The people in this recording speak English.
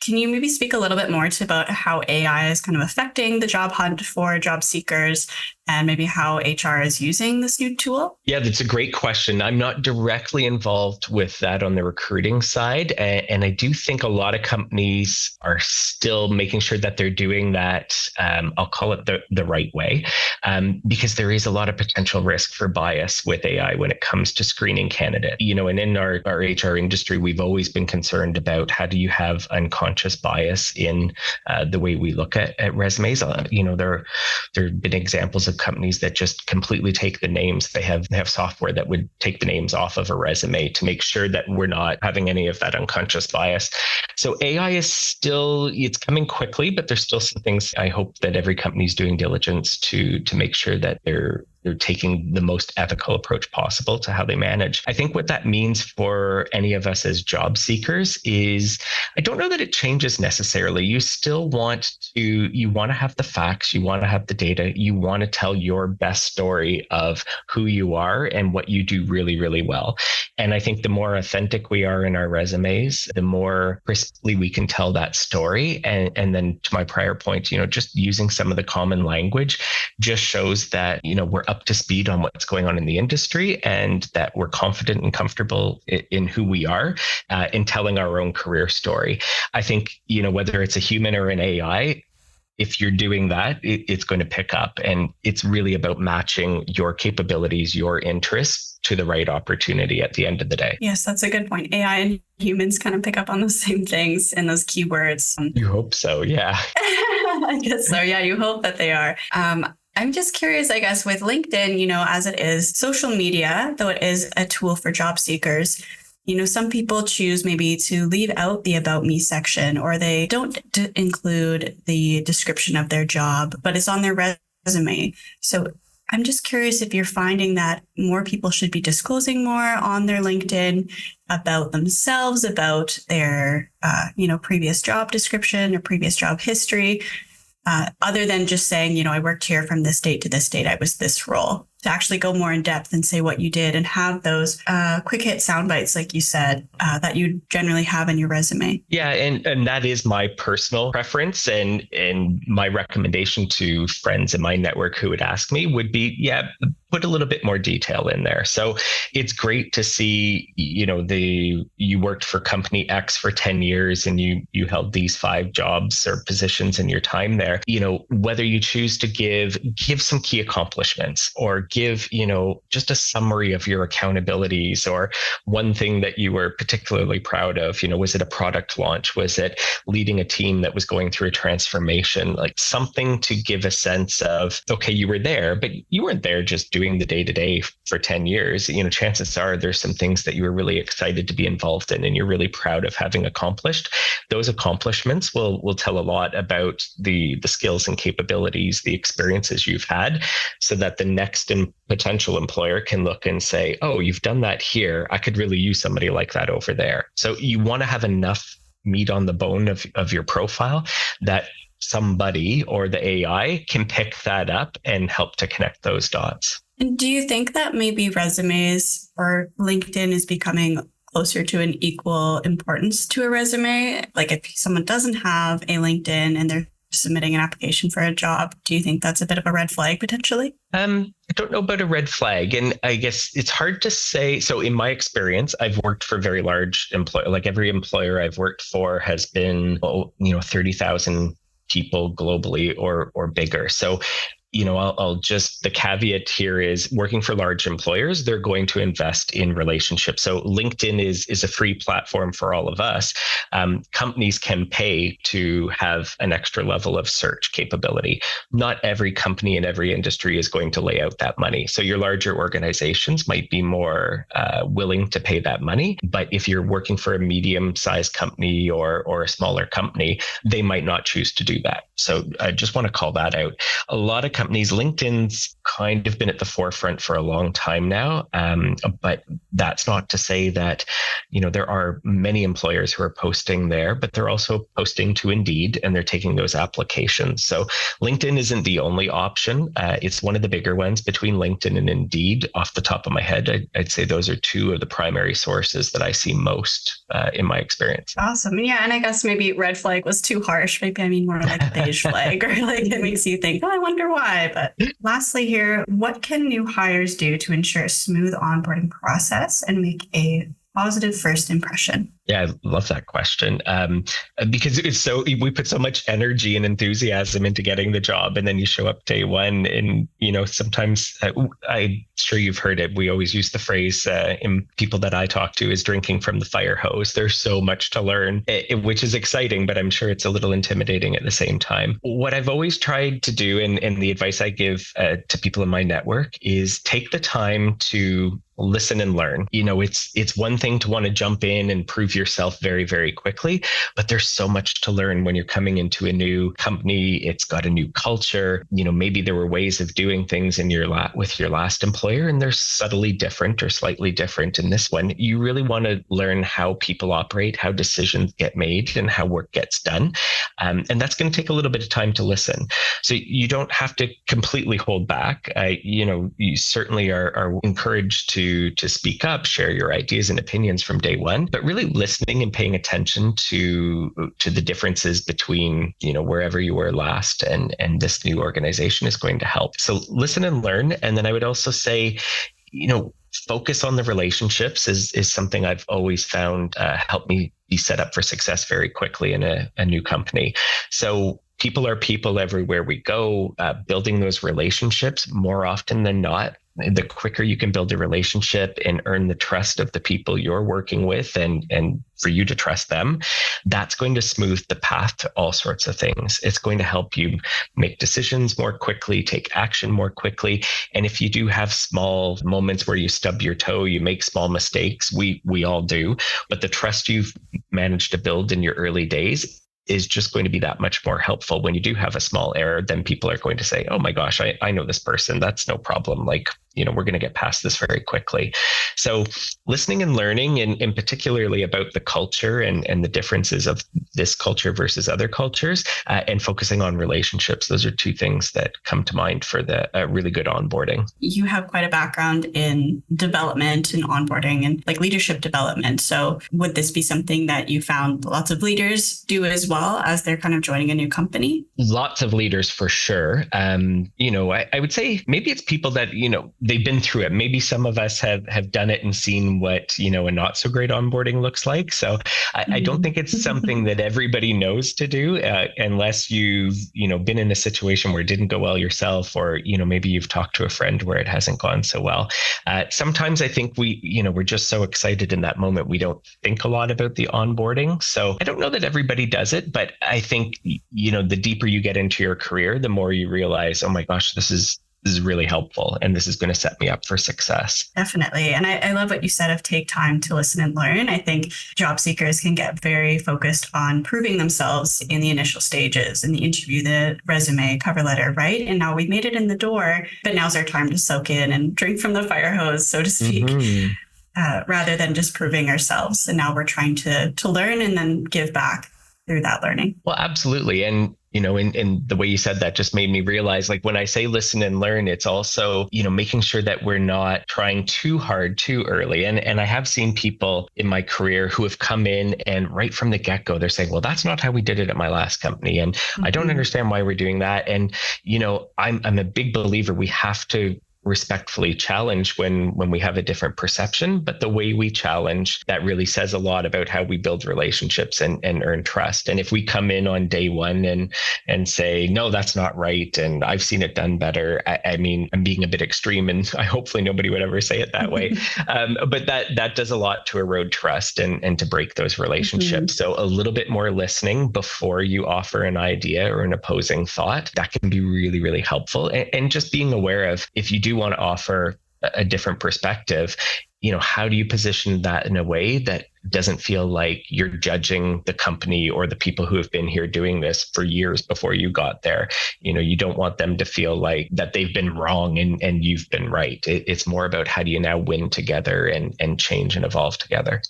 Can you maybe speak a little bit more to about how AI is kind of affecting the job hunt for job seekers and maybe how HR is using this new tool? Yeah, that's a great question. I'm not directly involved with that on the recruiting side. And I do think a lot of companies are still making sure that they're doing that, I'll call it the right way, because there is a lot of potential risk for bias with AI when it comes to screening candidates. And in our HR industry, we've always been concerned about how do you have unconscious bias in the way we look at resumes. There have been examples of companies that just completely take the names. They have software that would take the names off of a resume to make sure that we're not having any of that unconscious bias. So AI is still, it's coming quickly, but there's still some things I hope that every company is doing diligence to make sure that they're taking the most ethical approach possible to how they manage. I think what that means for any of us as job seekers is, I don't know that it changes necessarily. You still want to have the facts, you want to have the data, you want to tell your best story of who you are and what you do really, really well. And I think the more authentic we are in our resumes, the more crisply we can tell that story. And then to my prior point, just using some of the common language just shows that, we're up to speed on what's going on in the industry and that we're confident and comfortable in who we are in telling our own career story. I think, whether it's a human or an AI, if you're doing that, it's going to pick up. And it's really about matching your capabilities, your interests to the right opportunity at the end of the day. Yes, that's a good point. AI and humans kind of pick up on the same things and those keywords. You hope so, yeah. I guess so. Yeah, you hope that they are. I'm just curious, I guess, with LinkedIn, as it is social media, though it is a tool for job seekers, some people choose maybe to leave out the About Me section, or they don't include the description of their job, but it's on their resume. So I'm just curious if you're finding that more people should be disclosing more on their LinkedIn about themselves, about their, previous job description or previous job history. Other than just saying, I worked here from this date to this date, I was this role, to actually go more in depth and say what you did and have those quick hit sound bites, like you said, that you generally have in your resume. Yeah, and that is my personal preference, and my recommendation to friends in my network who would ask me would be, put a little bit more detail in there. So it's great to see, you worked for company X for 10 years and you held these 5 jobs or positions in your time there. Whether you choose to give some key accomplishments or give, just a summary of your accountabilities or one thing that you were particularly proud of. Was it a product launch? Was it leading a team that was going through a transformation? Like something to give a sense of, okay, you were there, but you weren't there just doing the day-to-day for 10 years. Chances are there's some things that you were really excited to be involved in and you're really proud of having accomplished. Those accomplishments will tell a lot about the skills and capabilities, the experiences you've had, so that the next potential employer can look and say, oh, you've done that here. I could really use somebody like that over there. So you want to have enough meat on the bone of your profile that somebody or the AI can pick that up and help to connect those dots. And do you think that maybe resumes or LinkedIn is becoming closer to an equal importance to a resume? Like if someone doesn't have a LinkedIn and they're submitting an application for a job, do you think that's a bit of a red flag potentially? I don't know about a red flag. And I guess it's hard to say. So in my experience, I've worked for very large employer, like every employer I've worked for has been, 30,000 people globally or bigger. So I'll just, the caveat here is working for large employers, they're going to invest in relationships. So LinkedIn is a free platform for all of us. Companies can pay to have an extra level of search capability. Not every company in every industry is going to lay out that money. So your larger organizations might be more willing to pay that money. But if you're working for a medium-sized company or a smaller company, they might not choose to do that. So I just want to call that out. A lot of companies, LinkedIn's kind of been at the forefront for a long time now. But that's not to say that, there are many employers who are posting there, but they're also posting to Indeed, and they're taking those applications. So LinkedIn isn't the only option. It's one of the bigger ones between LinkedIn and Indeed. Off the top of my head, I'd say those are two of the primary sources that I see most in my experience. Awesome. Yeah. And I guess maybe red flag was too harsh. Maybe I mean more like beige flag, or like it makes you think, oh, I wonder why. But lastly here, what can new hires do to ensure a smooth onboarding process and make a positive first impression? Yeah, I love that question, because we put so much energy and enthusiasm into getting the job, and then you show up day one, and sometimes I'm sure you've heard it. We always use the phrase in people that I talk to is drinking from the fire hose. There's so much to learn, which is exciting, but I'm sure it's a little intimidating at the same time. What I've always tried to do, and the advice I give to people in my network, is take the time to listen and learn. It's one thing to want to jump in and prove yourself very, very quickly, but there's so much to learn when you're coming into a new company. It's got a new culture. Maybe there were ways of doing things with your last employer, and they're subtly different or slightly different in this one. You really want to learn how people operate, how decisions get made, and how work gets done. And that's going to take a little bit of time to listen. So you don't have to completely hold back. You certainly are encouraged to speak up, share your ideas and opinions from day one, but really listening and paying attention to the differences between, wherever you were last and this new organization is going to help. So listen and learn. And then I would also say, focus on the relationships is something I've always found helped me be set up for success very quickly in a new company. So people are people everywhere we go. Building those relationships more often than not, the quicker you can build a relationship and earn the trust of the people you're working with, and for you to trust them, that's going to smooth the path to all sorts of things. It's going to help you make decisions more quickly, take action more quickly. And if you do have small moments where you stub your toe, you make small mistakes, we all do, but the trust you've managed to build in your early days is just going to be that much more helpful. When you do have a small error, then people are going to say, oh my gosh, I know this person. That's no problem. Like, we're going to get past this very quickly. So listening and learning, and particularly about the culture and the differences of this culture versus other cultures, and focusing on relationships. Those are two things that come to mind for the really good onboarding. You have quite a background in development and onboarding and like leadership development. So would this be something that you found lots of leaders do as well as they're kind of joining a new company? Lots of leaders for sure. I would say maybe it's people that, they've been through it. Maybe some of us have done it and seen what, a not so great onboarding looks like. So I don't think it's something that everybody knows to do, unless you've, been in a situation where it didn't go well yourself, or, maybe you've talked to a friend where it hasn't gone so well. Sometimes I think we're just so excited in that moment, we don't think a lot about the onboarding. So I don't know that everybody does it, but I think, the deeper you get into your career, the more you realize, oh my gosh, this is really helpful, and this is going to set me up for success. Definitely. And I love what you said of take time to listen and learn. I think job seekers can get very focused on proving themselves in the initial stages, in the interview, the resume, cover letter, right? And now we've made it in the door, but now's our time to soak in and drink from the fire hose, so to speak. Mm-hmm. Rather than just proving ourselves. And now we're trying to learn and then give back through that learning. Well, absolutely. And in the way you said that just made me realize, like, when I say listen and learn, it's also, making sure that we're not trying too hard too early. And I have seen people in my career who have come in and right from the get-go, they're saying, well, that's not how we did it at my last company. And I don't understand why we're doing that. And, I'm a big believer we have to respectfully challenge when we have a different perception, but the way we challenge, that really says a lot about how we build relationships and earn trust. And if we come in on day one and say, no, that's not right, and I've seen it done better, I mean, I'm being a bit extreme, and hopefully nobody would ever say it that way. But that does a lot to erode trust and to break those relationships. Mm-hmm. So a little bit more listening before you offer an idea or an opposing thought, that can be really, really helpful. And just being aware of, if you do want to offer a different perspective, how do you position that in a way that doesn't feel like you're judging the company or the people who have been here doing this for years before you got there? You don't want them to feel like that they've been wrong and you've been right. It's more about how do you now win together and change and evolve together.